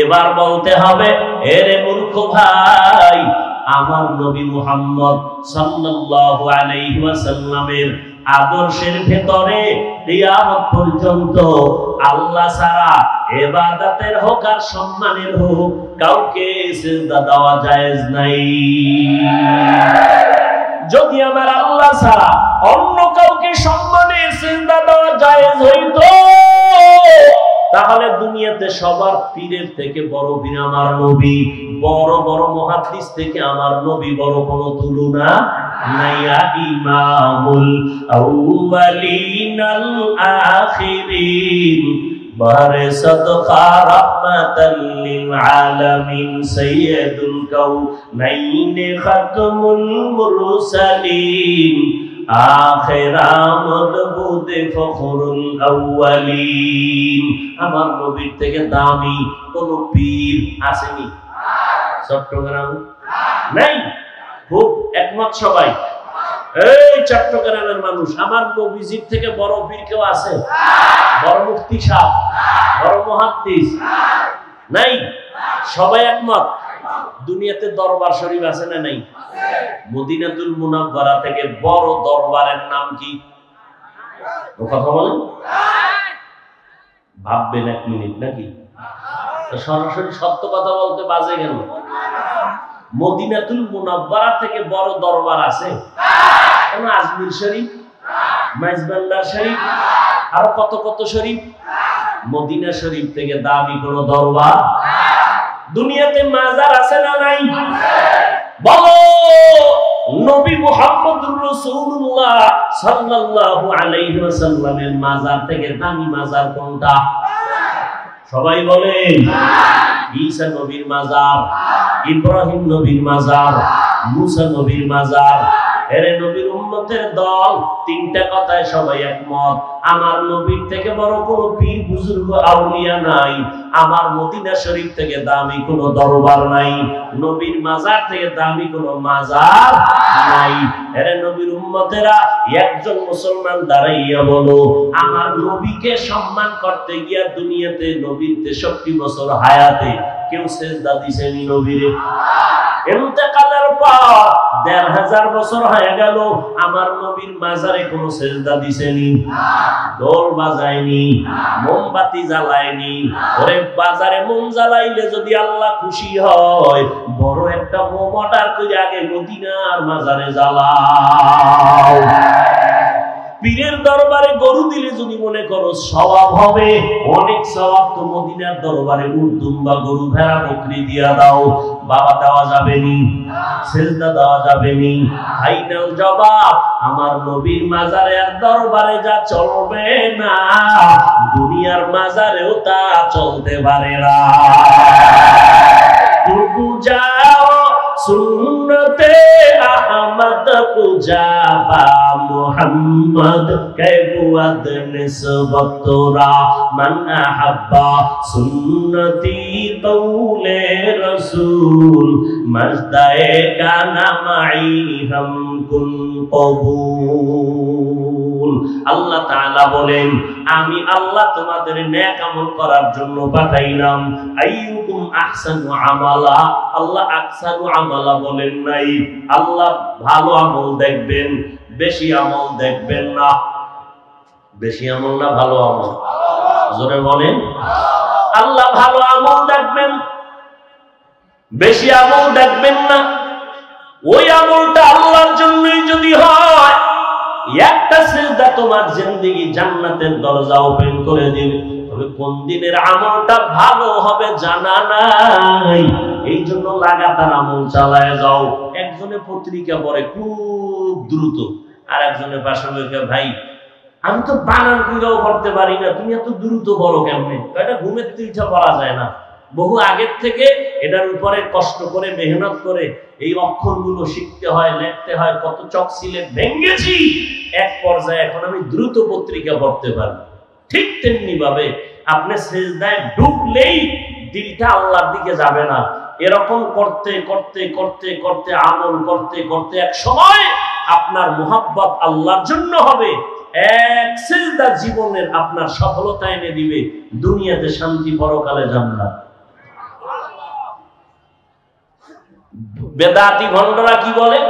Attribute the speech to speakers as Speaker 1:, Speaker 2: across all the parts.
Speaker 1: এবার বলতে হবে, এরে মূর্খ ভাই, আমার নবী মুহাম্মদ সাল্লাল্লাহু আলাইহি ওয়াসাল্লামের আদর্শের ভেতরে কিয়ামত পর্যন্ত আল্লাহ ছাড়া ইবাদতের হোক আর সম্মানের হোক কাউকে সিজদা দেওয়া জায়েজ নাই। যদি আমার আল্লাহ ছাড়া অন্য কাউকে সম্মানের সিজদা দেওয়া জায়েজ হইতো, তাহলে দুনিয়াতে সবার পীরের থেকে বড় পীর আমার নবী, বড় বড় মুহাদ্দিস থেকে আমার নবী বড় কোনো তুলনা নাই। ইমামুল আউয়ালিন আল আখিরিন বারে সাদকা রাহমাতাল লিল আলামিন সাইয়্যিদুল কাউনাইন খাতমুল মুরসালিন আখিরামদ বুদে ফখরুল আউয়ালিন। আমার নবীর থেকে দামি কোন পীর আসেনি চট্টগ্রাম নাই? খুব একমত সবাই? এই চট্টগ্রামের মানুষ, আমার নবীজির থেকে বড় পীর কেউ আছে? বড় মুফতি সাহেব, বড় মুহাদ্দিস নাই? সবাই একমত? দুনিয়াতে দরবার শরীফ আছে না নাই? মদিনাতুল মুনাওয়ারা থেকে বড় দরবারের নাম কি? কথা বলেন, ভাববেন এক মিনিট নাকি? সরাসরি সত্য কথা বলতে বাজে গেল। মদিনাতুল মুনাওয়ারা থেকে বড় দরবার আছে? কেন? আজমির শরীফ, মাইজবান্ডার শরীফ, আর কত কত শরীফ। মদিনা শরীফ থেকে দামি কোন দরবার? দুনিয়াতে মাজার আছে না নাই? বলো, নবী মুহাম্মদুর রাসূলুল্লাহ সাল্লাল্লাহু আলাইহি ওয়াসাল্লামের মাজার থেকে দামি মাজার কোনটা? সবাই বলেন। ঈসা নবীর মাজার, ইব্রাহিম নবীর মাজার, মুসা নবীর মাজার। এরে নবীর উম্মতের দল, তিনটা কথায় সবাই একমত, আমার নবীর থেকে বড় কোনো পীর বুজুর্গ আউলিয়া নাই, আমার মদিনা শরীফ থেকে দামি কোনো দরবার নাই, নবীর মাজার থেকে দামি কোনো মাজার নাই। এরে নবীর উম্মতেরা, একজন মুসলমান দাঁড়াইয়া বলো, আমার নবীকে সম্মান করতে গিয়া দুনিয়াতে নবীর 63 বছর হায়াতে কেউ সিজদা দিছেনি নবীরে? ইন্তেকালের পর ১৫০০ বছর হয়ে গেল, আমার নবীর মাজারে কোনো সিজদা দিছেনি? ঢোল বাজায়নি, মোমবাতি জ্বালায়নি। ওরে বাজারে মোম জ্বালাইলে যদি আল্লাহ খুশি হয়, বড় একটা মোম অর্ডার করে আগে মদিনার মাজারে জ্বালাও। পীরের দরবারে গরু দিলে যদি মনে করো সওয়াব হবে, অনেক সওয়াব তো মদিনার দরবারে উর্দুম বা গরু ভেড়া বকরি দিয়া দাও। বাবা, দেওয়া যাবে নি, সিজদা দেওয়া যাবে নি। ফাইনাল জবাব, আমার নবীর মাজারে আর দরবারে যা চলবে না, দুনিয়ার মাজারেও তা চলতে পারে না। তবু যাও সুন্নতে আহমদ কো যাবা মুহাম্মদ কে বুয়াদ নিসবত তোরা মান আহাব্বা সুন্নতি কওলে রাসূল মজদায়ে কানা মাই হাম কুন কবুল। আল্লাহ তাআলা বলেন, আমি আল্লাহ তোমাদের নেক আমল করার জন্য পাঠাইলাম। আইয়ুকুম আহসানু আমালা, আল্লাহ আহসানু আমালা বলেন নাই। আল্লাহ ভালো আমল দেখবেন, বেশি আমল দেখবেন না। বেশি আমল না ভালো আমল? জোরে বলেন। আল্লাহ ভালো আমল দেখবেন, বেশি আমল দেখবেন না। ওই আমলটা আল্লাহর জন্যই যদি হয়, একটা সিজদা তোমার জিন্দেগি জান্নাতের দরজা ওপেন করে দিবে। তবে কোন দিনের আমলটা ভালো হবে জানা নাই, এই জন্য লাগাতার আমল চালায় যাও। একজনে পত্রিকা পড়ে খুব দ্রুত, আর একজনের পাশে বসে, ভাই আমি তো বানান কইরাও করতে পারি না, তুমি এত দ্রুত বলো কেমনে? এটা ঘুমের তিলটা পড়া যায় না। বহু আগের থেকে এটার উপরে কষ্ট করে মেহনত করে এই অক্ষরগুলো শিখতে হয়, লিখতে হয়, কত চক সিলেট ভেঙেছি। এক পর্যায়ে এখন আমি দ্রুত পত্রিকা পড়তে পারি। ঠিক তেমনি ভাবে আপনি সিজদায় ডুবলেই দিলটা আল্লাহর দিকে যাবে না। এরকম করতে করতে করতে করতে আমল করতে করতে এক সময় আপনার মুহাব্বত আল্লাহর জন্য হবে, এক সিজদা জীবনের আপনার সফলতা এনে দিবে, দুনিয়াতে শান্তি, পরকালে জান্নাত। বেদাতি ভণ্ডরা কি বলে?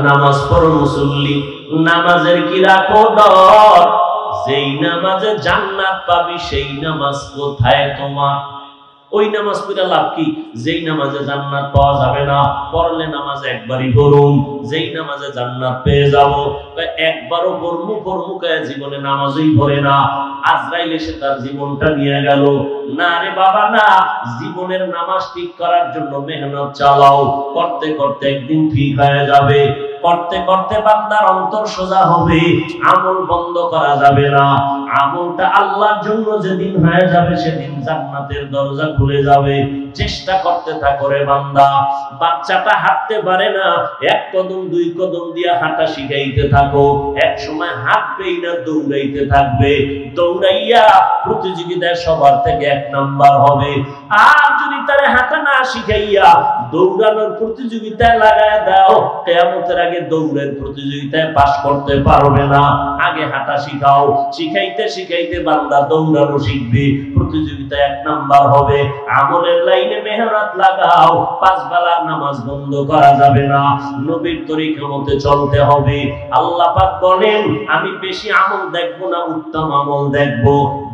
Speaker 1: নামাজ পড়ো মুসল্লি, নামাজের কি রাখো ডর, যেই নামাজে জান্নাত পাবি সেই নামাজ কোথায় তোমার? ওই নামাজ পড়ে লাভ কি? যেই নামাজে জান্নাত পাওয়া যাবে না, পড়লে নামাজ একবারই পড়ুন, যেই নামাজে জান্নাত পেয়ে যাব। একবারও পড়মু জীবনে নামাজই পড়ে না, আজরাইল এসে তার জীবনটা নিয়ে গেল। না রে বাবা না, জীবনের নামাজ ঠিক করার জন্য মেহনত চালাও, করতে করতে একদিন ঠিক হয়ে যাবে। করতে করতে বান্দার অন্তর সোজা হবে, আমল বন্ধ করা যাবে না। আমলটা আল্লাহর জন্য যেদিন হয়ে যাবে সেদিন জান্নাতের দরজা খুলে যাবে। চেষ্টা করতে থাকো রে বান্দা। বাচ্চাটা হাঁটতে পারে না, এক কদম দুই কদম দিয়ে হাঁটা শিখাইতে থাকো, এক সময় হাঁটবেই না, দৌড়াইতে থাকবে। দৌড়াইয়া প্রতিযোগিতায় সবার থেকে 1 নাম্বার হবে। আর যদি তারে হাঁটা না শিখাইয়া দৌড়ানোর প্রতিযোগিতায় লাগায় দাও, কিয়ামতের আগে দৌড়ের প্রতিযোগিতায় পাস করতে পারবে না। আগে হাঁটা শিখাও, শিখাইতে শিখাইতে বান্দা দৌড়ানো শিখবে, প্রতিযোগিতায় 1 নাম্বার হবে। আমলের লাইনে মেহনত লাগাও, 5 বেলার নামাজ বন্ধ করা যাবে না, নবীর তরিকা মতে চলতে হবে। আল্লাহ পাক বলেন, আমি বেশি আমল দেখব না, উত্তম আমল দেখব,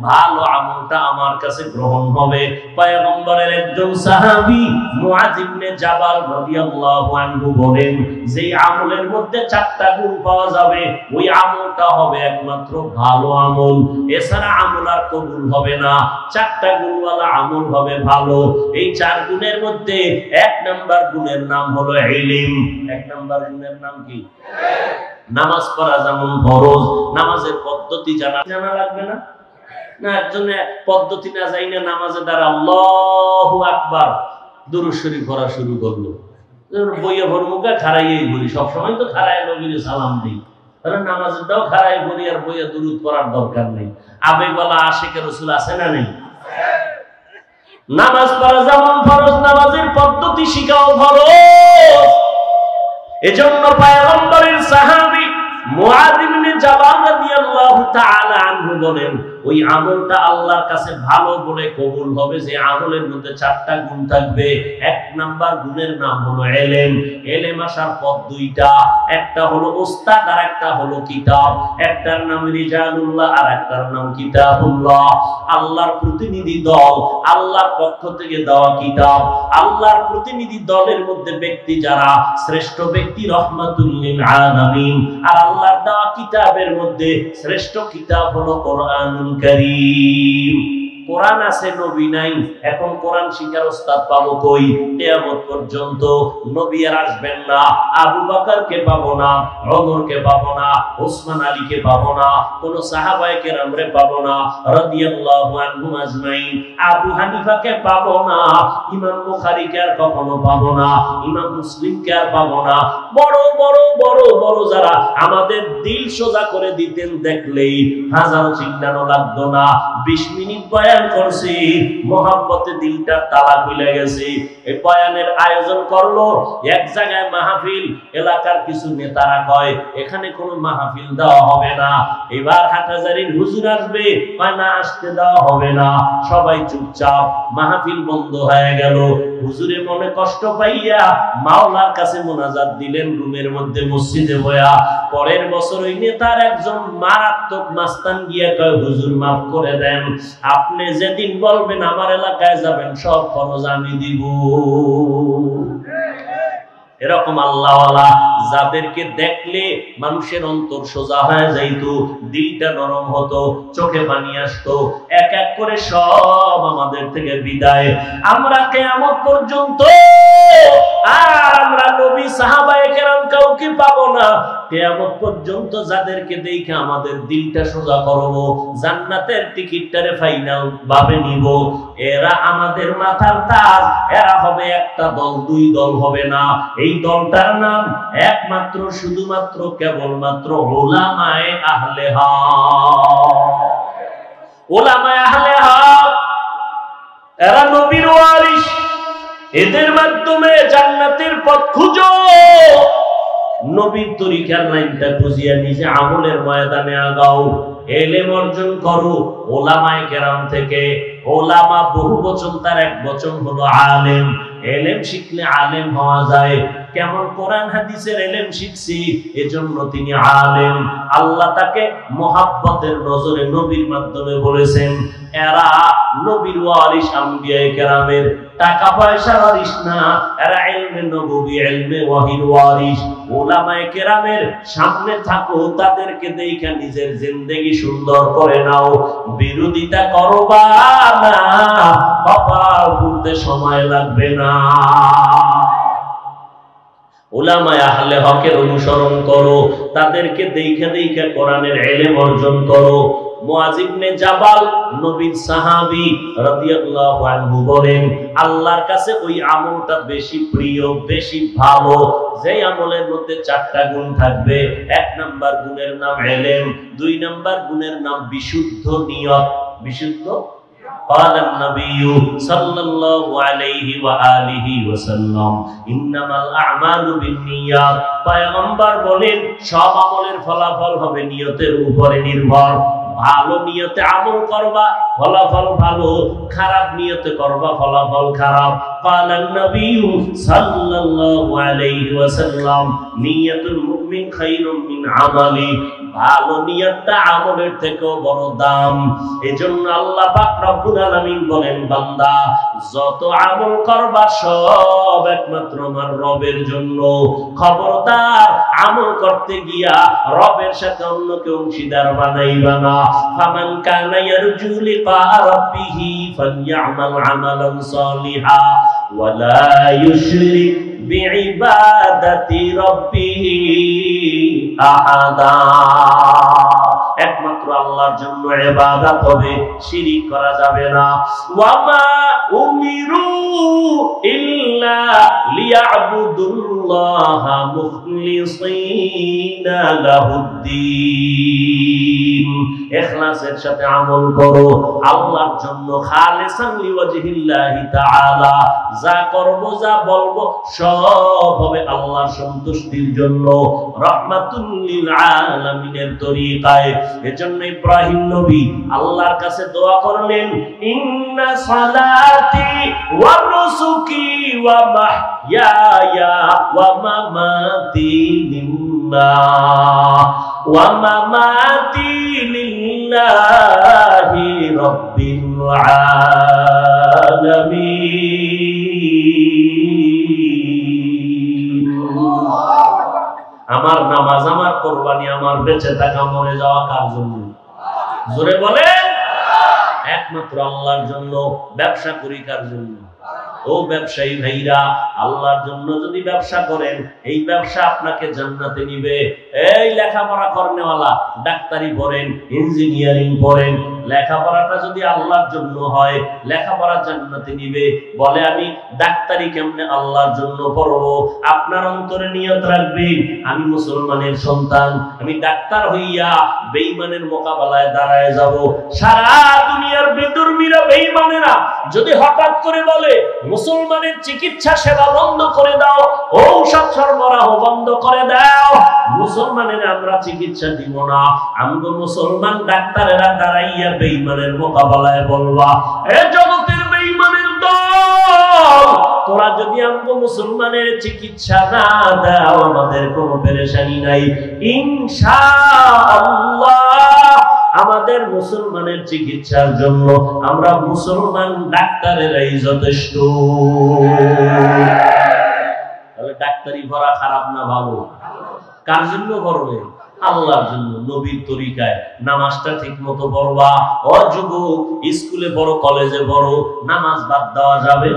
Speaker 1: ভালো আমলটা আমার কাছে গ্রহণ হবে। পয়গম্বরের একজন সাহাবী মুআয ইবনে জাবাল রাদিয়াল্লাহু আনহু বলেন, যেই আমলের মধ্যে 4টা গুণ পাওয়া যাবে, ওই আমলটা হবে একমাত্র ভালো আমল, এছাড়া আমল আর কবুল হবে না। 4টা গুণওয়ালা আমল হবে ভালো। এই 4 গুণের মধ্যে 1 নাম্বার গুণের নাম হলো ইলম। 1 নাম্বার গুণের নাম কি? নামাজ পড়া যেমন ফরজ, নামাজের পদ্ধতি জানা লাগবে না? না, একজনে পদ্ধতি না জানি না নামাজে দ্বারা আল্লাহু আকবার দুরূদ শরীফ পড়া শুরু করলো, বইয়ে ভরমুখা খাড়াইয়েই বলি, সবসময় তো খাড়ায় নবীর সালাম দিই, তাহলে নামাজেরটাও খাড়াই বলি, আর বইয়ে দুরূদ পড়ার দরকার নেই। আবেগওয়ালা আশিকে রাসূল আছে না নেই? নামাজ পড়া যেমন ফরজ, নামাজের পদ্ধতি শিখাও ফরজ। এজন্য পয়গম্বরের সাহাবী মুআয ইবনে জাবাল রাদিয়াল্লাহু তাআলা আনহু বলেন, ওই আমলটা আল্লাহর কাছে ভালো বলে কবুল হবে যে আমলের মধ্যে 4টা গুণ থাকবে। 1 নাম্বার গুণের নাম হলো ইলম। ইলম আসার পথ 2টা, একটা হলো উস্তাদ আর একটা হলো কিতাব। একটার নাম রিজালুল্লাহ আর একটার নাম কিতাবুল্লাহ। আল্লাহর প্রতিনিধি দল, আল্লাহর পক্ষ থেকে দেওয়া কিতাব। আল্লাহর প্রতিনিধি দলের মধ্যে ব্যক্তি যারা, শ্রেষ্ঠ ব্যক্তি রাহমাতুল লিল আলামিন। আর আল্লাহর দেওয়া কিতাবের মধ্যে শ্রেষ্ঠ কিতাব হলো কোরআনুল কারীম। কোরআন আছে, নবী নাই। এখন কোরআন শিখার ওস্তাদ পাবো কই? কিয়ামত পর্যন্ত নবী আর আসবেন না। আবু বকরকে পাবো না, ওমরকে পাবো না, ওসমান আলীকে পাবো না, কোন সাহাবায়ে কেরামরে পাবো না রাদিয়াল্লাহু আনহুম আজমাইন। আবু হানিফাকে পাবো না, ইমাম বুখারীকে আর কখনো পাবো না, ইমাম মুসলিমকে আর পাবো না। বড় বড় বড় বড় যারা আমাদের দিল সোজা করে দিতেন, দেখলেই হাজারো চিল্লানো লাগতো না। 20 মিনিট বয়ান করছি, মোহাব্বতে দিলটা তালা খুলে গেছে। এই বয়ানের আয়োজন করলো এক জায়গায় মাহফিল, এলাকার কিছু নেতারা কয় এখানে কোনো মাহফিল দেওয়া হবে না, এবার হাটহাজারীর হুজুর আসবে, কয় না আসতে দেওয়া হবে না। সবাই চুপচাপ, মাহফিল বন্ধ হয়ে গেল। হুজুরে মনে কষ্ট পাইয়া মাওলার কাছে মোনাজাত দিলেন রুমের মধ্যে, মসজিদে বয়া। পরের বছর ওই নেতার একজন মারাত্মক মাস্তান গিয়া কয়, হুজুর মাফ করে দেন, আপনি যেদিন বলবেন আমার এলাকায় যাবেন সব খরচ আমি দিব। এরকম আল্লাহওয়ালা যাদেরকে দেখলে মানুষের অন্তর সোজা হয়ে যাইতো, দিলটা নরম হতো, চোখে পানি আসতো, এক এক করে সব আমাদের থেকে বিদায়। আমরা কিয়ামত পর্যন্ত আর আমরা নবী সাহাবায়ে কেরাম কাউকে পাবো না। কিয়ামত পর্যন্ত যাদেরকে দেখে আমাদের দিলটা সোজা করব, জান্নাতের টিকিটটারে ফাইনাল ভাবে নিব, এরা আমাদের মাথার তাজ। এরা হবে একটা দল, 2 দল হবে না। এই দলটার নাম একমাত্র শুধুমাত্র কেবলমাত্র উলামায়ে আহলে হক। উলামায়ে আহলে হক এরা নবীর ওয়ারিস, এদের মাধ্যমে জান্নাতের পথ খুঁজো। নবীর তরিকার লাইনটা খুঁজিয়া নিজে আমলের ময়দানে আগাও, এলেম অর্জন করো ওলামায়ে কেরাম থেকে। ওলামা বহু বচন, তার এক বচন হলো আলেম। এলেম শিখলে আলেম হওয়া যায়। কেমন? কোরআন হাদিসের এলেম শিখছি, এজন্য তিনি আলেম। আল্লাহ তাকে মোহাব্বতের নজরে নবীর মাধ্যমে বলেছেন, এরা নবীর ওয়ারিস, আম্বিয়ায়ে কেরামের। টাকা পয়সা ওয়ারিস না, এরা ইলমে নববী, ইলমে ওয়াহির ওয়ারিস। ওলামায়ে কেরামের সামনে থাকো, তাদেরকে দেখে নিজের জিন্দেগি সুন্দর করে নাও। বিরোধিতা করবা না, কপাল পুড়তে সময় লাগবে না। উলামায়ে আহলে হকের অনুসরণ করো, তাদেরকে দেখে দেখে কোরআনের ইলম অর্জন করো। মুআয ইবনে জাবাল নবীর সাহাবী রাদিয়াল্লাহু আনহু বলেন, আল্লাহর কাছে ওই আমলটা বেশি প্রিয়, বেশি ভালো যে আমলের মধ্যে 4টা গুণ থাকবে। 1 নাম্বার গুণের নাম ইলম, 2 নাম্বার গুণের নাম বিশুদ্ধ নিয়ত। বিশুদ্ধ قال النبي صلى الله عليه وآله وسلم إنما الأعمال بالنيات। পয়গম্বর বলেন সব আমলের ফলাফল হবে নিয়তের উপরে নির্ভর। ভালো নিয়তে আমল করবা, ফলাফল ভালো। খারাপ নিয়তে করবা, ফলাফল খারাপ। قال النبي صلى الله عليه وسلم نية المؤمن خير من عمله। ভালো নিয়তটা আমলের থেকেও বড় দাম। এজন্য আল্লাহ পাক রব্বুল আলামিন বলেন, বান্দা যত আমল করবা সব একমাত্র আমার রবের জন্য। খবরদার আমল করতে গিয়া রবের সাথে অন্যকে অংশীদার বানাইবা না। ফামান কানা ইয়ারজু লিকা রাব্বিহি ফালইআমাল আমালান সালিহা ওয়ালা ইউশরিক বিইবাদাতি রাব্বিহি আহাদা। একমাত্র আল্লাহর জন্য ইবাদত হবে, শিরিক করা যাবে না। ওয়ামা উমিরু ইল্লা লিয়াবুদুল্লাহা মুখলিসিনা লাহুদ্দিন। ইখলাসের সাথে আমল করো, আল্লাহর জন্য, খালিসান লিওয়াজহিল্লাহি তাআলা। যা করব, যা বলবো সব হবে আল্লাহর সন্তুষ্টির জন্য, রাহমাতুল লিল আলামিনের তরিকায়। এজন্য ইব্রাহিম নবী আল্লাহর কাছে দোয়া করলেন, ইন্না সালাতি ওয়া নুসুকি ওয়া মাহইয়ায়া ওয়া মামাতি লিল্লাহ ওয়া মামাতি লিল্লাহি রাব্বিল আলামিন। আমার নামাজ, আমার কোরবানি, আমার বেঁচে থাকা, মরে যাওয়া কার জন্য? জোরে বলে, একমাত্র আল্লাহর জন্য। ব্যবসা করি কার জন্য? ও ব্যবসায়ী ভাইরা, আল্লাহর জন্য যদি ব্যবসা করেন, এই ব্যবসা আপনাকে জান্নাতে নিবে। এই লেখাপড়া করনেওয়ালা, ডাক্তারি পড়েন, ইঞ্জিনিয়ারিং পড়েন, লেখাপড়াটা যদি আল্লাহর জন্য হয়, লেখাপড়া জান্নাতে নিবে। বলে আমি ডাক্তারি কেমনে আল্লাহর জন্য পড়বো? আপনার অন্তরে নিয়ত রাখবেন, আমি মুসলমানের সন্তান, আমি ডাক্তার হইয়া বেঈমানের মোকাবেলায় দাঁড়ায় যাব। সারা দুনিয়ার বেদুর্মীরা, বেঈমানেরা যদি হঠাৎ করে বলে মুসলমানের চিকিৎসা সেবা বন্ধ করে দাও, ঔষধ সরবরাহ বন্ধ করে দাও, মুসলমানের আমরা চিকিৎসা দিব না, আমগো মুসলমান ডাক্তারেরা দাঁড়াইয়া বেঈমানের মোকাবেলায় বলবা, এ জগতের বেঈমানের দল, তোরা যদি আমগো মুসলমানের চিকিৎসা না দাও, আমাদের কোনো পেরেশানি নাই, ইনশাআল্লাহ আমাদের মুসলমানের চিকিৎসার জন্য আমরা মুসলমান ডাক্তারেরাই যথেষ্ট। তাহলে ডাক্তারি পড়া খারাপ না ভালো? কার জন্য করবে? আল্লাহর জন্য, নবীর তরিকায়। নামাজটা ঠিক মতো পড়বা। ও যুবক, স্কুলে পড়ো, কলেজে পড়ো, নামাজ বাদ দেওয়া যাবে?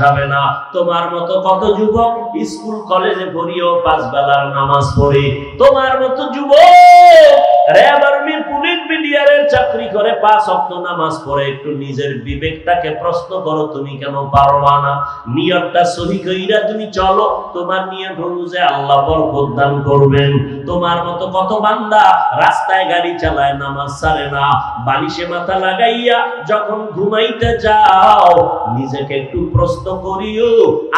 Speaker 1: যাবে না। তোমার মতো কত যুবক স্কুল কলেজে পড়িও 5 বেলার নামাজ পড়ে। তোমার মতো যুবক রে আমার পুলিশ মিডিয়ারের চাকরি করে 5 ওয়াক্ত নামাজ পড়ে একটু নিজের বিবেকটাকে প্রশ্ন করো, তুমি কেন পারবা না? নিয়তটা সহি কইরা তুমি চলো, তোমার নিয়ত হলো যে আল্লাহ বরকত দান করবেন। তোমার মতো কত বান্দা রাস্তায় গাড়ি চালায়, নামাজ ছাড়ে না, বালিশে মাথা লাগাইয়া যখন ঘুমাইতে যাও নিজেকে একটু প্রশ্ন করিও,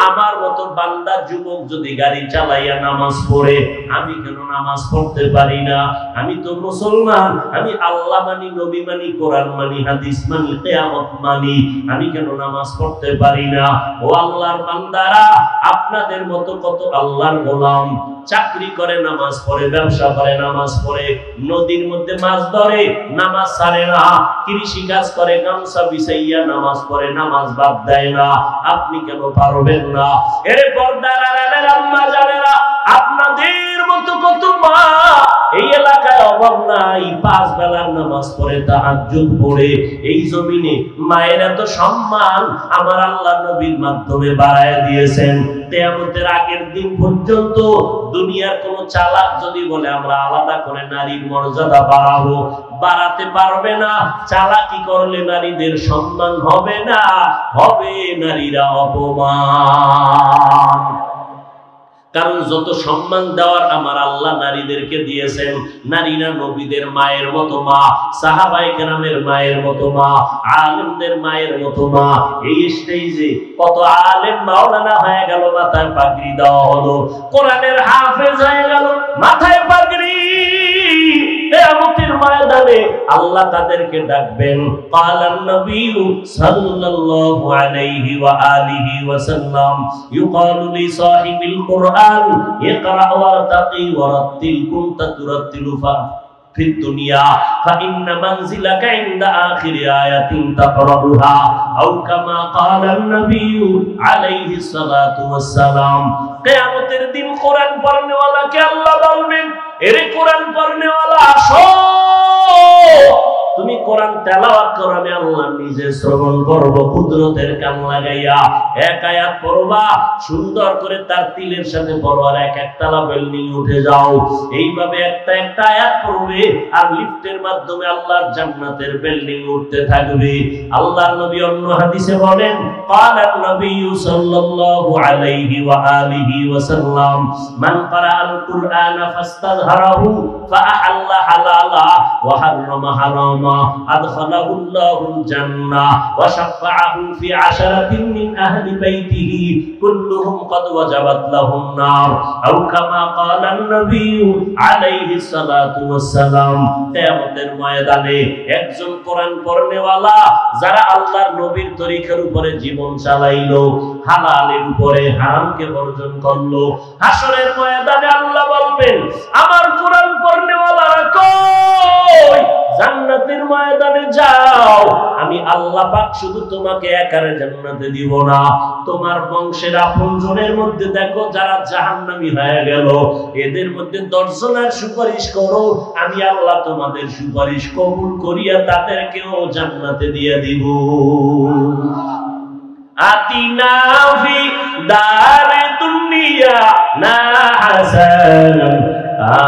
Speaker 1: আমার মতো বান্দা যুবক যদি গাড়ি চালাইয়া নামাজ পড়ে, আমি কেন নামাজ পড়তে পারি না? আমি তো মুসলমান, আমি আল্লাহ মানি, নবী মানি, কোরআন মানি, হাদিস মানি, কিয়ামত মানি, আমি কেন নামাজ পড়তে পারি না? ও আল্লাহর বান্দারা, আপনাদের মতো কত আল্লাহর গোলাম চাকরি করে নামাজ পড়ে, ব্যবসা করে নামাজ পড়ে, নদীর মধ্যে মাছ ধরে নামাজ ছাড়ে না, কৃষি কাজ করে গামছা বিছাইয়া নামাজ পড়ে, নামাজ বাদ দেয় না। আপনি কেন পারবেন না? এর পর্দার আড়ালের আম্মা জানেরা, আপনাদের মতো কত মা এই এলাকায় অভাব নাই, 5 বেলার নামাজ পড়ে, তাহাজ্জুদ পড়ে। এই জমিনে মায়ের এত সম্মান আমার আল্লাহ নবীর মাধ্যমে বাড়ায় দিয়েছেন। কিয়ামতের আগের দিন পর্যন্ত দুনিয়ার কোন চালাক যদি বলে আমরা আলাদা করে নারীর মর্যাদা বাড়াবো, বাড়াতে পারবে না। চালাকি করলে নারীদের সম্মান হবে না, হবে নারীরা অপমান। কারণ যত সম্মান দেওয়ার আমার আল্লাহ নারীদেরকে দিয়েছেন, নারীরা নবীদের মায়ের মতো মা, সাহাবায়ে কেরামের মায়ের মতো মা, আলেমদের মায়ের মতো মা। এই স্টেজে কত আলেম মাওলানা হয়ে গেল, মাথায় পাগড়ি দেওয়া হলো, কোরআনের হাফেজ হয়ে গেল, মাথায় পাগড়ি। কিয়ামতের ময়দানে আল্লাহ তাদেরকে ডাকবেন, ক্বালান নবিয়্যু সাল্লাল্লাহু আলাইহি ওয়া আলিহি ওয়া সাল্লাম, ইউকালু লি সাহিবিল কুরআন ইকরা ওয়ারতাকি ওয়ারাত্তিল কুনতা তুরাত্তিলু ফিদ দুনিয়া ফাইন্না মানজিলাকা ইনদা আখিরি আয়াতিন তাকরাউহা আও কামা ক্বালান নবিয়্যু আলাইহি সালাতু ওয়াস সালাম। কিয়ামতের দিন কোরআন পড়নেওয়ালাকে আল্লাহ বলবেন, এরে কোরআন পড়নেওয়ালা আসো, তুমি কোরআন তেলাওয়াত করো, আমি আল্লাহ নিজে শ্রবণ করব কুদরতের কান লাগাইয়া। এক আয়াত পড়বা, সুন্দর করে তার তিলের সাথে পড়ো, আর এক একতলা বিল্ডিং উঠে যাও। এইভাবে একটা একটা আয়াত পড়বে, আর লিফটের মাধ্যমে আল্লাহর জান্নাতের বিল্ডিং উঠতে থাকবে। আল্লাহর নবী অন্য হাদিসে বলেন, ক্বালান নবিয়্যু সাল্লাল্লাহু আলাইহি ওয়া আলিহি ওয়া সাল্লাম, মান ক্বারাআল কুরআনা ফাস্তাযহারাহু ফাআহাল্লা হালালা ওয়া হাররামা হারামা আদখালাহুল্লাহুল জান্নাহ ওয়া শাফাআহু ফি 'আশারাতিন মিন আহলি বাইতিহি কুল্লুহুম ক্বাদ ওয়াজাবাত লাহুন নার আও কামা ক্বালান নবিয়্যু আলাইহি সালাতু ওয়াস সালাম। কিয়ামতের ময়দানে একজন কোরআন পড়নেওয়ালা যারা আল্লাহর নবীর তরিকার উপরে জীবন চালাইলো, হালালের উপরে হারামকে বর্জন করলো, হাসরের ময়দানে আল্লাহ বলবেন, আমার কোরআন পড়নেওয়ালারা কই? জান্নাতের ময়দানে যাও, আমি আল্লাহ পাক শুধু তোমাকে একারে জান্নাতে দিব না, তোমার বংশের আপনজনের মধ্যে দেখো যারা জাহান্নামী হয়ে গেল, এদের মধ্যে 10 জনের সুপারিশ করো, আমি আল্লাহ তোমাদের সুপারিশ কবুল করিয়া তাদেরকেও জান্নাতে দিয়ে দিব। আতিনা ফি দারে দুনিয়া না হাসান,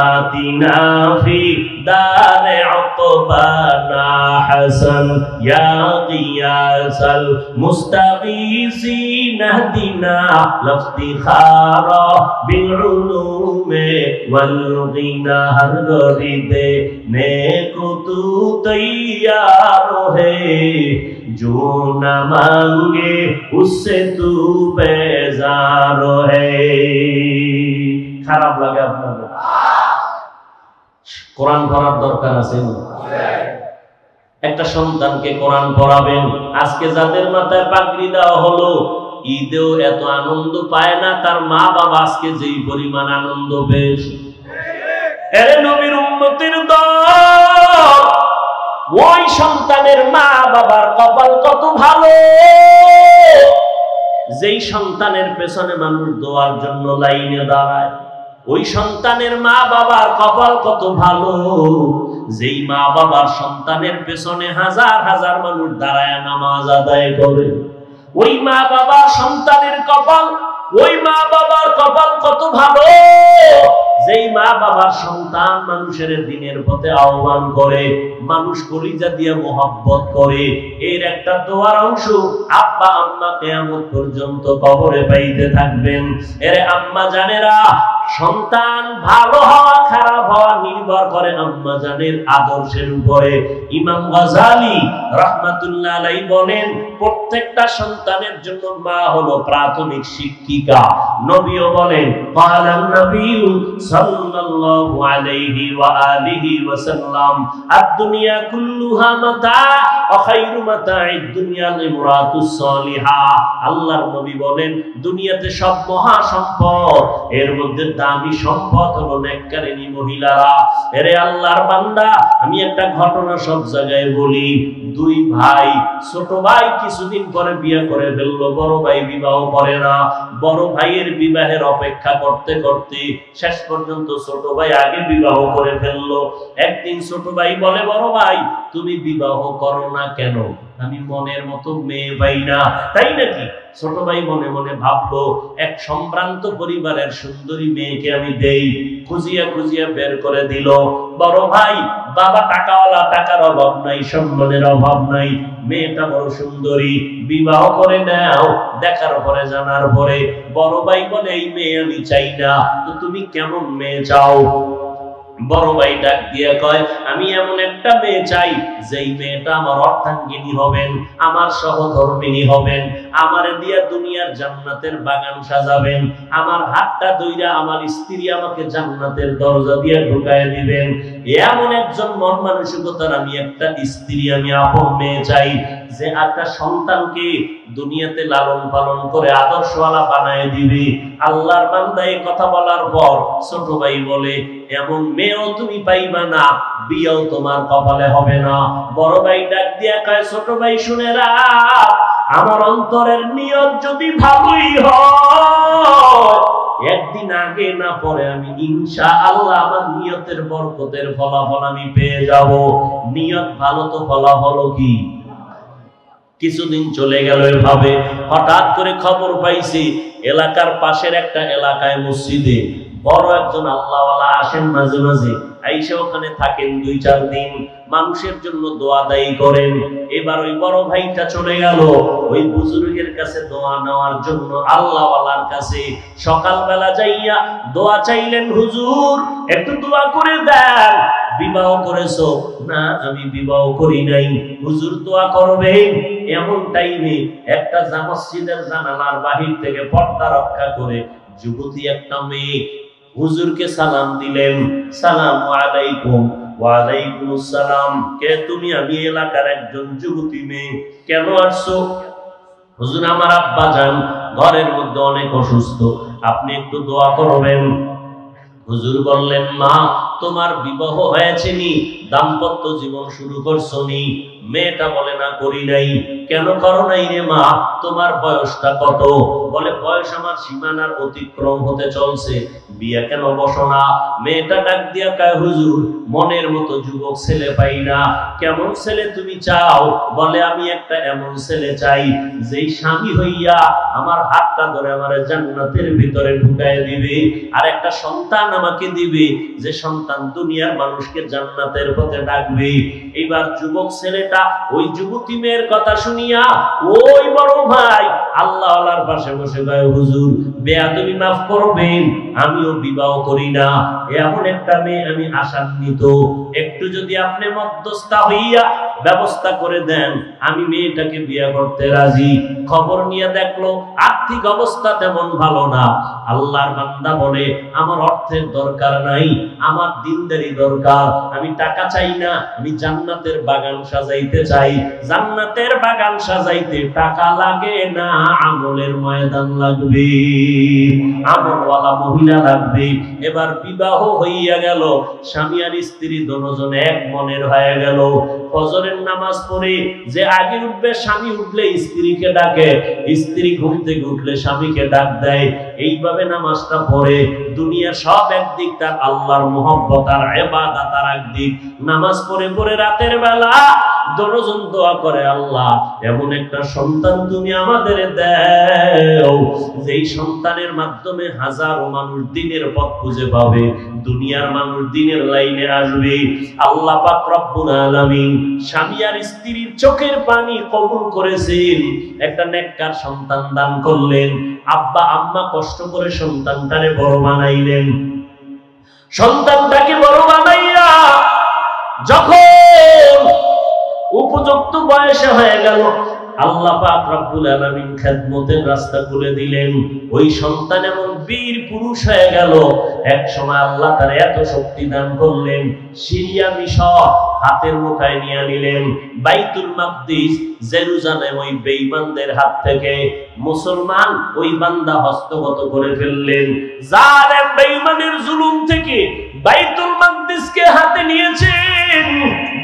Speaker 1: আতিনা ফি দারে উকবানা হাসান, ইয়া কিয়াসাল মুস্তাগীসিন হদিনা লফতিখারা বিল উলুমে ওয়াল গিনা। হর গরিবে নেকো তু তৈয়ার হে, जो न मांगे उससे तू बेजार है। খারাপ লাগে আপনাদের? কোরআন পড়ার দরকার আছে। একটা সন্তানকে কোরআন পড়াবেন। আজকে যাদের মাথায় পাগড়ি দেওয়া হলো, ঈদেও এত আনন্দ পায় না, তার মা বাবা আজকে যেই পরিমাণ আনন্দ পেয়েছে। এরে নবীর উম্মতের দল, ওই সন্তানের মা বাবার কপাল কত ভালো, যেই সন্তানের পেছনে মানুষ দোয়ার জন্য লাইনে দাঁড়ায়। ওই সন্তানের মা বাবার কপাল কত ভালো, যেই মা বাবার সন্তানের পেছনে হাজার হাজার মানুষ দাঁড়ায় নামাজ আদায় করে। ওই মা বাবার সন্তানের কপাল, ওই মা বাবার কপাল কত ভালো, যেই মা বাবার সন্তান মানুষের দিনের পথে আহ্বান করে, মানুষ কলিজা দিয়ে মোহাব্বত করে, এর একটা দোয়ার অংশ আব্বা আম্মা কিয়ামত পর্যন্ত কবরে পাইতে থাকবেন। এরে আম্মা জানেরা, সন্তান ভালো হওয়া খারাপ হওয়া নির্ভর করে আম্মা জানের আদর্শের উপরে। ইমাম গাজালি রাহমাতুল্লাহ আলাইহি বলেন, প্রত্যেকটা সন্তানের জন্য মা হলো প্রাথমিক শিক্ষিকা। নবীও বলেন, ক্বালান নবী সাল্লাল্লাহু আলাইহি ওয়া আলিহি ওয়াসাল্লাম, আদ-দুনিয়া কুল্লুহা মাতা ওয়া খায়রু মাতা'id দুনিয়া লিমরাতুস সালিহা। আল্লাহর নবী বলেন, দুনিয়াতে সব মহা সম্পদ, এর মধ্যে দামি সম্পদ হলো নেককারিনী মহিলারা। এরে আল্লাহর বান্দা, আমি একটা ঘটনা সব জায়গায় বলি। দুই ভাই, ছোট ভাই কিছুদিন পরে বিয়ে করে ফেললো, বড় ভাই বিবাহ করে না। বড় ভাইয়ের বিবাহের অপেক্ষা করতে করতে শেষ পর্যন্ত ছোট ভাই আগে বিবাহ করে ফেললো। একদিন ছোট ভাই বলে, বড় ভাই তুমি বিবাহ করো না কেন? আমি মনের মতো মেয়ে পাই না। তাই নাকি? ছোট ভাই মনে মনে ভাবলো, এক সম্ভ্রান্ত পরিবারের সুন্দরী মেয়েকে আমি দেই। খুঁজিয়া খুঁজিয়া বের করে দিল। বড় ভাই, বাবা টাকাওয়ালা, টাকার অভাব নাই, সম্মানের অভাব নাই, মেয়েটা বড় সুন্দরী, বিবাহ করে নাও। দেখার পরে জানার পরে বড় ভাই বলে, এই মেয়ে আমি চাই না। তো তুমি কেমন মেয়ে চাও? বড় ভাই ডাক দিয়ে কয়, আমি এমন একটা মেয়ে চাই যেই মেয়েটা আমার অর্ধাঙ্গিনী হবেন, আমার সহধর্মিনী হবেন, আমারে দিয়া দুনিয়ার জান্নাতের বাগান সাজাবেন, আমার হাতটা ধইরা আমার স্ত্রী আমাকে জান্নাতের দরজা দিয়ে ঢুকায় দিবেন। এমন একজন মন মানসিকতার আমি একটা স্ত্রী, আমি আপন মেয়ে চাই, যে একটা সন্তানকে দুনিয়াতে লালন পালন করে আদর্শওয়ালা বানায় দিবে। আল্লাহর বান্দা এই কথা বলার পর ছোট ভাই বলে, এমন মেয়েও তুমি পাইবা না, বিয়েও তোমার কপালে হবে না। বড় ভাই ডাক দিয়া কয়, ছোট ভাই শুনে রাখ, আমার অন্তরের নিয়ত যদি ভালোই হয়, একদিন আগে না পরে আমি ইনশাআল্লাহ আমার নিয়তের বরকতের ফলাফল আমি পেয়ে যাব। নিয়ত ভালো তো ফলাফল কি? কিছুদিন চলে গেল এভাবে। হঠাৎ করে খবর পাইছি, এলাকার পাশের একটা এলাকায় মসজিদে বড় একজন আল্লাহওয়ালা আসেন মাঝে মাঝে, আইসা ওখানে থাকেন 2-4 দিন, মানুষের জন্য দোয়া দায়ী করেন। এবার ওই বড় ভাইটা চলে গেল ওই বুজুর্গের কাছে দোয়া নেওয়ার জন্য, আল্লাহওয়ালার কাছে। সকালবেলা যাইয়া দোয়া চাইলেন, হুজুর একটু দোয়া করে দেন। বিবাহ করেছো? না, আমি বিবাহ করি নাই। হুজুর দোয়া করবেন। এমন টাইমে একটা মসজিদের জানালার বাহির থেকে পর্দা রক্ষা করে যুবতী একটা মেয়ে হুজুরকে সালাম দিলেন, সালামু আলাইকুম। ওয়ালাইকুম আসসালাম। কে তুমি? আমি এলাকার একজন যুবতী মেয়ে। কেন আসছো? হুজুর আমার আব্বা যান ঘরের মধ্যে অনেক অসুস্থ, আপনি একটু দোয়া করবেন। হুজুর বললেন, মা তোমার বিবাহ হয়েছে নি? দাম্পত্য জীবন শুরু করছো নি? মেয়েটা বলে, না করি নাই। কেন করো নাই রে মা? তোমার বয়সটা কত? বলে, বয়স আমার সীমানার অতিক্রম হতে চলছে, বিয়ে কেন বসো না? মেয়েটা ডাক দিয়া কয়, হুজুর মনের মতো যুবক ছেলে পাই না। কেমন ছেলে তুমি চাও? বলে, আমি একটা এমন ছেলে চাই যেই স্বামী হইয়া আমার হাতটা ধরে আমার জান্নাতের ভিতরে ঢুকায় দিবে, আর একটা সন্তান আমাকে দিবে, যে সন্তান দুনিয়ার মানুষকে জান্নাতের পথে ডাকবে। এইবার যুবক ছেলেটা ওই যুবতী মেয়ের কথা শুনিয়া ওই বড় ভাই আল্লাহওয়ালার পাশে বসে কয়, হুজুর বেয়াদবি মাফ করবেন, আমিও বিবাহ করি না, এমন একটা মেয়ে আমি আশান্বিত, একটু যদি আপনি মধ্যস্থা হইয়া ব্যবস্থা করে দেন, আমি মেয়েটাকে বিয়ে করতে রাজি। খবর নিয়ে দেখলো আর্থিক অবস্থা তেমন ভালো না। আল্লাহর বান্দা বলে, আমার অর্থের দরকার নাই, আমার দিনদারি দরকার, আমি টাকা চাই না, আমি জান্নাতের বাগান সাজাইতে চাই। জান্নাতের বাগান সাজাইতে টাকা লাগে না, আমলের ময়দান লাগবে, আমলওয়ালা মহিলা লাগবে। এবার বিবাহ হইয়া গেল, স্বামী আর স্ত্রী দুজন এক মনের হয়ে গেল। ফজরের নামাজ পড়ে যে আগে উঠবে, স্বামী উঠলে স্ত্রীকে ডাকে, স্ত্রী ঘুম থেকে উঠলে স্বামীকে ডাক দেয়। এইভাবে নামাজটা পড়ে দুনিয়া সব একদিক, তার আল্লাহর মুহাব্বত আর ইবাদত আর একদিক। নামাজ পড়ে পড়ে রাতের বেলা দরজন দোয়া করে, আল্লাহ এমন একটা সন্তান তুমি আমাদের দাও যেই সন্তানের মাধ্যমে হাজারো মানুষ দ্বীনের পথ খুঁজে পাবে, দুনিয়ার মানুষ দ্বীনের লাইনে আসবে। আল্লাহ পাক রব্বুল আলামিন স্বামী আর স্ত্রীর চোখের পানি কবুল করেছেন, একটা নেককার সন্তান দান করলেন। আব্বা আম্মা কষ্ট করে সন্তানটারে বড় বানাইলেন। সন্তানটাকে বড় বানাইয়া যখন উপযুক্ত বয়সে হয়ে গেল, আল্লাহ পাক রব্বুল আলামিন খেদমতের রাস্তা খুলে দিলেন। ওই সন্তান এমন বীর পুরুষ হয়ে গেল। এক সময় আল্লাহ তার এত শক্তি দান করলেন, সিরিয়া মিশর হাতের মুঠায় নিয়ে নিলেন। বাইতুল মাকদিস জেরুজালেম ওই বেঈমানদের হাত থেকে মুসলমান ওই বান্দা হস্তগত করে ফেললেন। জালেম বেঈমানের জুলুম থেকে বাইতুল মাকদিসকে হাতে নিয়েছেন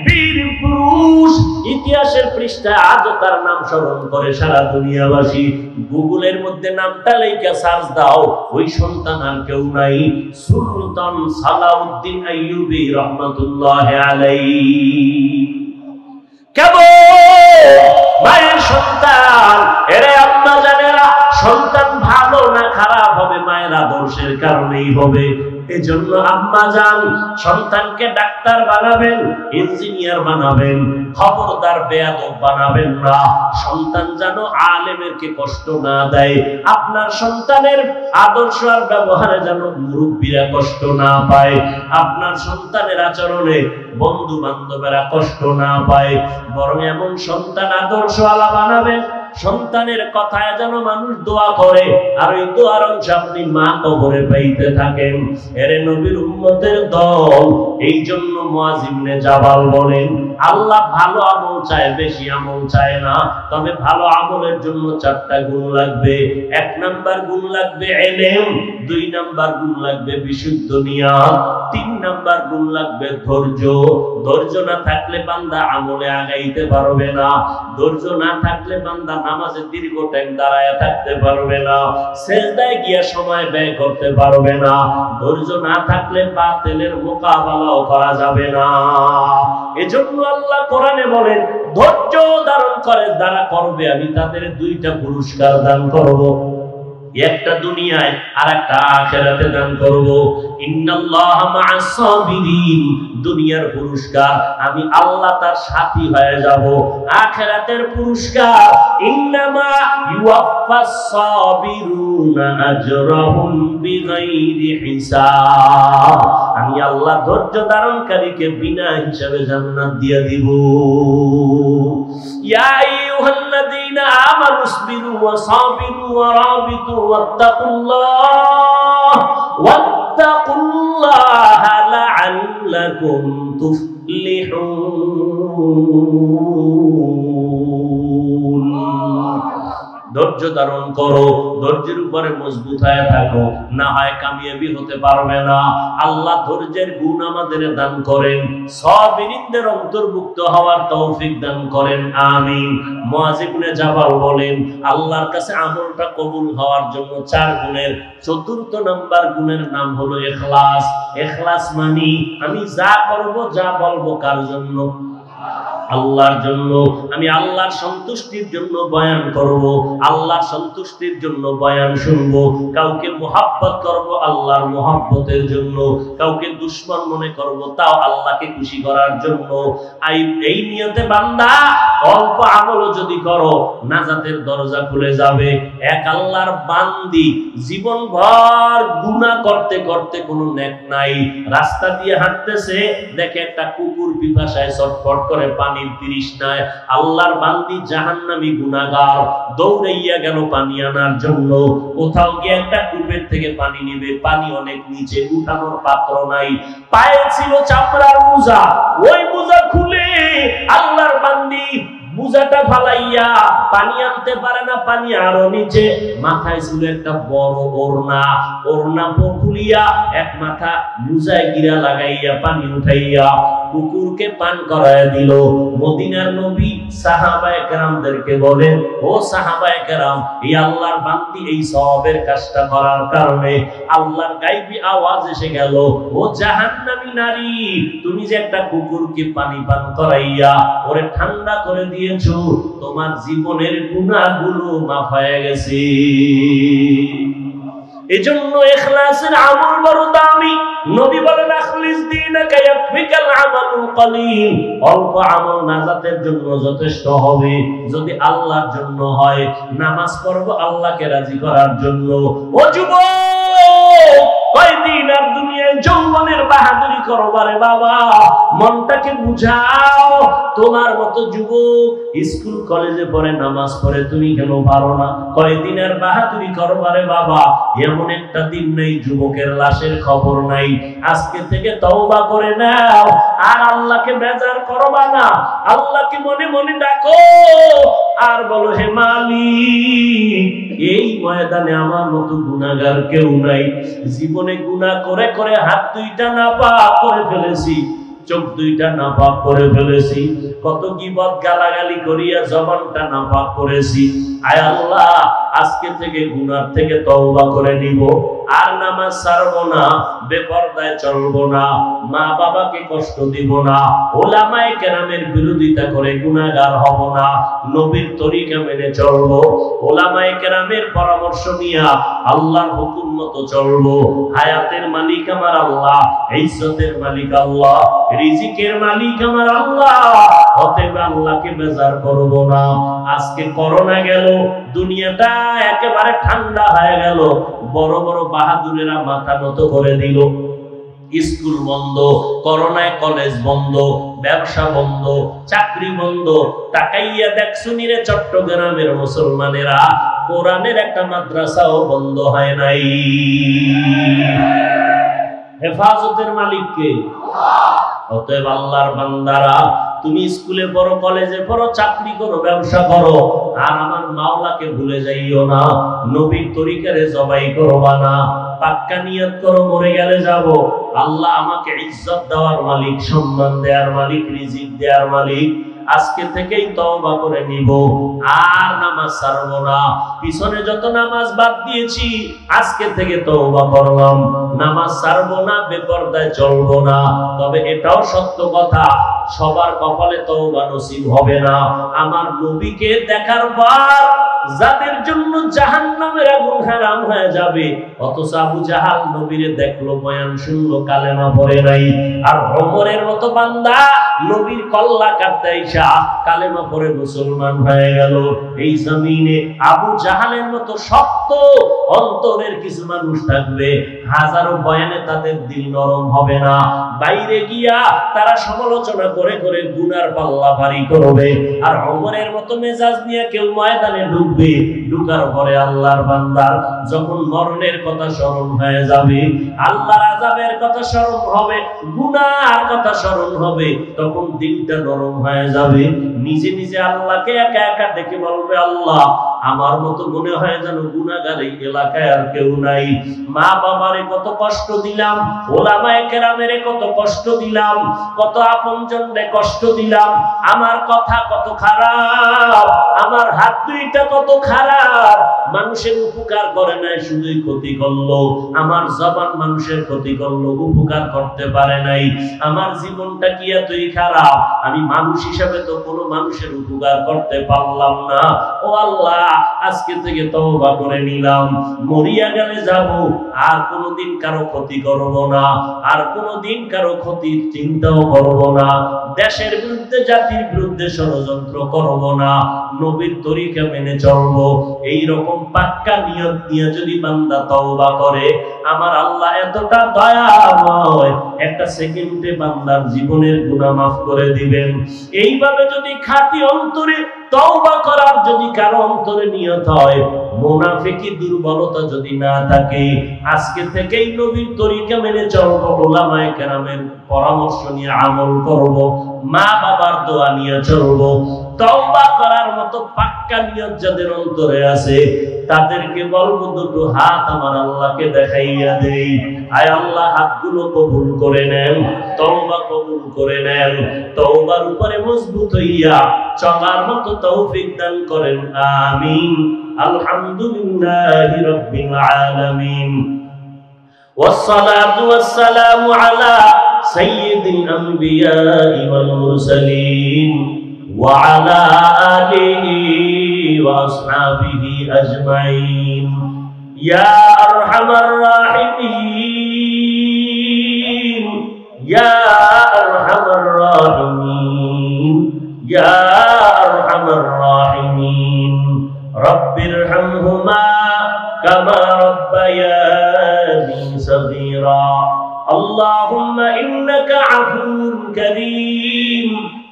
Speaker 1: বীর পুরুষ। ইতিহাসের পৃষ্ঠায় আজও তার নাম স্মরণ করে সারা দুনিয়াবাসী। গুগলের মধ্যে নামটা লেখা সার্চ দাও, ওই সন্তান আর কেউ নাই, সুলতান সালাউদ্দিন আইয়ুবী রহমাতুল্লাহ আলাইহি। কেবল মায়ের সন্তান, এরে আম্মা জানেরা, সন্তান ভালো না খারাপ হবে মায়ের আদর্শের কারণেই হবে। এজন্য আম্মা জান সন্তানকে ডাক্তার বানাবেন, ইঞ্জিনিয়ার বানাবেন, খবরদার বেয়াদব বানাবেন না। সন্তান যেন আলেমেরকে কষ্ট না দেয়, আপনার সন্তানের আদর্শ আর ব্যবহারে যেন মুরব্বীরা কষ্ট না পায়, আপনার সন্তানের আচরণে বন্ধু বান্ধবেরা কষ্ট না পায়। বরং এমন সন্তান আদর্শওয়ালা বানাবেন, সন্তানের কথায় যেন মানুষ দোয়া করে, আর ওই দোয়ার অংশ আপনি মা কবরে পাইতে থাকেন। এরে নবীর উম্মতের দল, এই জন্য মুআয ইবনে জাবাল বলেন, আল্লাহ ভালো আমল চায়, বেশি আমল চায় না। তবে ভালো আমলের জন্য 4টা গুণ লাগবে। 1 নাম্বার গুণ লাগবে ইলম, 2 নাম্বার গুণ লাগবে বিশুদ্ধ নিয়ত, 3 নাম্বার গুণ লাগবে ধৈর্য। ধৈর্য না থাকলে বান্দা আমলে আগাইতে পারবে না। ধৈর্য না থাকলে বান্দা নামাজে দীর্ঘ টাইম দাঁড়ায় থাকতে পারবে না, সিজদায় গিয়া সময় ব্যয় করতে পারবে না। ধৈর্য না থাকলে বাতিলের মোকাবেলাও করা যাবে না। এজন্য আল্লাহ কোরআনে বলেন, ধৈর্য ধারণ করে যারা করবে আমি তাদের 2টা পুরস্কার দান করব, একটা দুনিয়ায় আর একটা আখিরাতে দান করব। ইন্নাল্লাহা মা'আস সাবিরিন, দুনিয়ার পুরস্কার আমি আল্লাহ তার সাথী হয়ে যাব। আখিরাতের পুরস্কার ইন্নামা ইউওয়াফাস সাবিরুনা আজরাহুম বিগাইরি হিসাব, আমি আল্লাহ ধৈর্য ধারণকারীকে বিনা হিসাবে জান্নাত দিয়ে দিব। ইয়া আইয়ুহাল্লাযীনা আমানু ইসবিরু ওয়া সাবিরু ওয়া রাবিতু ওয়াত্তাকুল্লাহা লাআল্লাকুম তুফলিহুন। ধৈর্য ধারণ করো, ধৈর্যের উপরে মজবুত হয়ে থাকো, না হয় কামিয়াবি হতে পারবে না। আল্লাহ ধৈর্যের গুণ আমাদের দান করেন, সাবিরিনদের অন্তর্ভুক্ত হওয়ার তৌফিক দান করেন, আমিন। মুআয ইবনে জাবাল বলেন, আল্লাহর কাছে আমলটা কবুল হওয়ার জন্য 4 গুণের 4র্থ নাম্বার গুণের নাম হলো ইখলাস। ইখলাস মানে আমি যা করব, যা বলবো কার জন্য? আল্লাহর জন্য। আমি আল্লাহর সন্তুষ্টির জন্য বয়ান করব, আল্লাহর সন্তুষ্টির জন্য বয়ান শুনবো। কাউকে মুহাব্বত করব আল্লাহর মুহাব্বতের জন্য, কাউকে দুশমন মনে করব তাও আল্লাহকে খুশি করার জন্য। এই নিয়তে বান্দা অল্প আমলও যদি করো, নাজাতের দরজা খুলে যাবে। এক আল্লাহর বান্দি জীবনভর গুনাহ করতে করতে কোনো নেক নাই, রাস্তা দিয়ে হাঁটতেছে, দেখে একটা কুকুর পিপাসায় ছটফট করে পানির তৃষ্ণায়, আল্লাহর বান্দি জাহান্নামী গুনাহগার দৌড়াইয়া গেল পানি আনার জন্য। কোথাও গিয়ে একটা কূপের থেকে পানি নেবে, পানি অনেক নিচে, উঠানোর পাত্র নাই, পায়ে ছিল চামড়ার মোজা, ওই মোজা খুলে আল্লাহর বান্দি বুঝাটা ফালাইয়া পানি আনতে পারে না, পানি আরো নিচে, মাথায় ছিল একটা বড় ওড়না, ওড়না খুলিয়া এক মাথা বুঝায় গিরা লাগাইয়া পানি উঠাইয়া কুকুরকে পান করায় দিল। মদিনার নবী সাহাবায়ে কেরামদেরকে বলেন, ও সাহাবায়ে কেরাম, এই আল্লাহর বান্দি এই সওয়াবের কাজটা করার কারণে আল্লাহর গায়বী আওয়াজ এসে গেল, ও জাহান্নামী নারী, তুমি যে একটা কুকুরকে পানি পান করাইয়া ওরে ঠান্ডা করে দিয়েছো, তোমার জীবনের গুনাহগুলো মাফ হয়ে গেছে। এজন্য ইখলাসের আমল বড় দামি। নবী বলেন, আখলিস দীনাকা ইয়াকফিকাল আমালুল কলিল, অল্প আমল নাজাতের জন্য যথেষ্ট হবে যদি আল্লাহর জন্য হয়। নামাজ পড়ব আল্লাহকে রাজি করার জন্য। ও যুবক, কয়দিন আর দুনিয়ায় যৌবনের বাহাদুরি করবারে বাবা, মনটাকে বুঝাও। তোমার মতো যুবক স্কুল কলেজে পড়ে, নামাজ পড়ে, তুমি কেন পারো না? কয়দিন আর বাহাদুরি করবারে বাবা, এমন একটা দিন নেই যুবকের লাশের খবর নাই। আজকে থেকে তওবা করে নাও, আর আল্লাহকে বেজার করবা না। আল্লাহকে মনে মনে ডাকো আর বলো, হে মালিক, এই ময়দানে আমার মতো গুনাহগার কেউ নাই। জীবনে গুনাহ করে করে হাত দুইটা নাপাক করে ফেলেছি, চোখ দুইটা নাপাক করে ফেলেছি, কত গীবত গালাগালি করিয়া জবানটা নাপাক করেছি। আয় আল্লাহ, আজকে থেকে গুনাহ থেকে তওবা করে নিব, আর নামাজ ছাড়বো না, বেপরদায় চলবো না, মা বাবাকে কষ্ট দিব না, ওলামায়ে কেরামের বিরোধিতা করে গুনাহগার হব না, নবীর তরিকা মেনে চলবো, ওলামায়ে কেরামের পরামর্শ নিয়া আল্লাহর হুকুম মতো চলবো। হায়াতের মালিক আমার আল্লাহ, ইজ্জতের মালিক আল্লাহ, রিজিকের মালিক আমার আল্লাহ, অতএব আল্লাহকে বেজার করব না। আজকে করোনা গেল, দুনিয়াটা একেবারে ঠান্ডা হয়ে গেল, বড় বড় বাহাদুরেরা মাথা নত করে দিল। স্কুল বন্ধ, করোনায় কলেজ বন্ধ, ব্যবসা বন্ধ, চাকরি বন্ধ। তাকাইয়া দেখছো নিরে চট্টগ্রামের মুসলমানেরা, কোরআনের একটা মাদ্রাসাও বন্ধ হয় নাই। হেফাজতের মালিক কে? অতএব আল্লাহর বান্দারা, তুমি স্কুলে পড়ো, কলেজে পড়ো, চাকরি করো, ব্যবসা করো, আর আমার মাওলাকে ভুলে যাইও না। নবীর তরিকারে জবাই করবা না। পাক্কা নিয়ত করো, মরে গেলে যাব, আল্লাহ আমাকে ইজ্জত দেওয়ার মালিক, সম্মান দেওয়ার মালিক, রিজিক দেওয়ার মালিক। আজকে থেকেই তওবা করে নিব, আর নামাজ ছাড়বো না। পিছনে যত নামাজ বাদ দিয়েছি, আজকে থেকে তওবা করলাম, নামাজ ছাড়বো না, বেপরদায় চলবো না। তবে এটাও সত্য কথা, সবার কপালে তওবা নসিব হবে না। আমার নবীকে দেখার পর যাদের জন্য জাহান্নামের আগুন হারাম হয়ে যাবে, অথচ আবু জাহাল নবীরে দেখলো, বয়ান শুনলো, কালেমা পড়ে নাই। আর ওমরের মতো বান্দা নবীর কল্লা কাটতে আইসা কালেমা পড়ে মুসলমান হয়ে গেল। এই জমিনে আবু জাহালের মতো শক্ত অন্তরের কিছু মানুষ থাকবে, হাজারো বয়ানে তাদের দিল নরম হবে না। বাইরে গিয়া তারা সমালোচনা করে করে গুনার পাল্লা ভারী করবে। আর ওমরের মতো মেজাজ নিয়ে কেউ ময়দানে ঢুকবে, ঢুকার পরে আল্লাহর বান্দার যখন মরণের কথা স্মরণ হয়ে যাবে, আল্লাহর আযাবের কথা স্মরণ হবে, গুনার কথা স্মরণ হবে, তখন দিলটা নরম হয়ে যাবে। নিজে নিজে আল্লাহকে একা একা দেখে বলবে, আল্লাহ, আমার মতো মনে হয় যেন গুনাহগার এই এলাকায় আর কেউ নাই। মা বাবারে কত কষ্ট দিলাম, ওলামায়ে কেরামেরে কত কষ্ট দিলাম, কত আপনজনরে কষ্ট দিলাম, আমার কথা কত খারাপ, আমার হাত দুইটা কত খারাপ, মানুষের উপকার করে নাই, শুধুই ক্ষতি করলো। আমার জবান মানুষের ক্ষতি করলো, উপকার করতে পারে নাই। আমার জীবনটা কি এতই খারাপ, আমি মানুষ হিসাবে তো কোনো মানুষের উপকার করতে পারলাম না। ও আল্লাহ, আজকে থেকে তওবা করে নিলাম, মরিয়া গেলে যাব, আর কোনোদিন কারো ক্ষতি করব না, আর কোনোদিন কারো ক্ষতির চিন্তাও করব না, দেশের বিরুদ্ধে, জাতির বিরুদ্ধে ষড়যন্ত্র করব না, নবীর তরিকা মেনে চলব। এই রকম পাক্কা নিয়ত নিয়ে যদি বান্দা তওবা করে, আমার আল্লাহ এতটা দয়াময়, একটা সেকেন্ডে বান্দার জীবনের গুনাহ মাফ করে দিবেন। এইভাবে যদি খাঁটি অন্তরে তওবা করার যদি কারো অন্তরে নিয়ত হয়, মুনাফিকি দুর্বলতা যদি না থাকে, আজকে থেকেই নবীর তরিকা মেনে চলবো, ওলামায়ে কেরামের পরামর্শ নিয়ে আমল করব, মা বাবার দোয়া নিয়ে চলবো। তওবা করার মতো পাক্কা নিয়ত যাদের অন্তরে আছে তাদেরকে বলবো দুটো হাত আমার আল্লাহকে দেখাইয়া দেই। আয় আল্লাহ, হাতগুলো কবুল করে নেন, তওবা কবুল করে নেন, তওবার উপরে মজবুত হইয়া চলার মতো তৌফিক দান করেন। আমিন। আলহামদুলিল্লাহি রাব্বিল আলামিন। والصلاة والسلام على سيد الأنبياء والمرسلين وعلى آله وأصحابه أجمعين يا أرحم الراحمين يا أرحم الراحمين يا أرحم الراحمين رب ارحمهما كما ربياني صغيرا اللهم إنك عفو كريم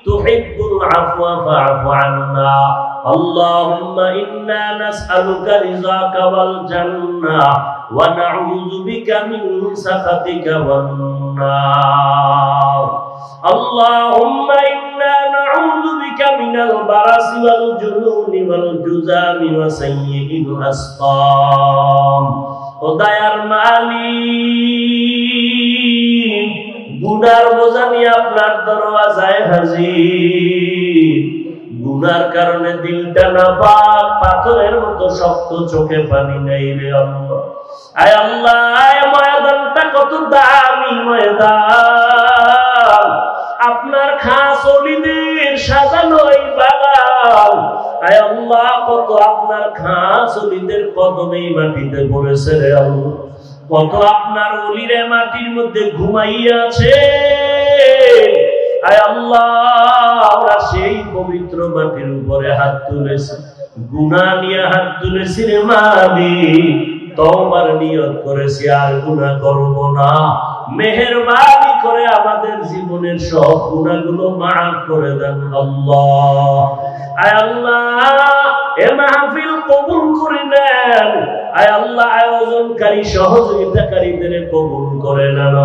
Speaker 1: تحب العفو فاعف عنا اللهم إنا نسألك رضاك والجنة ونعوذ بك من سخطك والنار اللهم إنا نعوذ بك من البرص والجنون والجذام وسيء الأسقام খোদায়ার মালিক, গুনার বোঝা নিয়ে আপনার দরওয়াজায় হাজির। গুনার কারণে দিলটা নাপাক, পাথরের মতো শক্ত, চোখে পানি নেই রে আল্লাহ। আয় আল্লাহ, আয় ময়দানটা কত দামি ময়দান, আপনার খাস ওলিদের সাজানো এই বাগান। আয় আল্লাহ, কত আপনার খাস ওলিদের কদমে মাটিতে পড়েছে রে আল্লাহ। কত আপনার ওলিরে মাটির মধ্যে ঘুমাইয়াছে। আয় আল্লাহ, আমরা সেই পবিত্র মাটির উপরে হাত তুলেছি, গুনাহ নিয়ে হাত তুলেছি রে মালিক। তওবার নিয়ত করেছি আর গুনাহ করব না। মেহেরবানি করে আমাদের জীবনের সব গুনাহগুলো মাফ করে দেন আল্লাহ। আয় আল্লাহ, এ মাহফিল কবুল করে নেন। আয় আল্লাহ, আয়োজনকারী সহযোগিতাকারীদের কবুল করে নেন।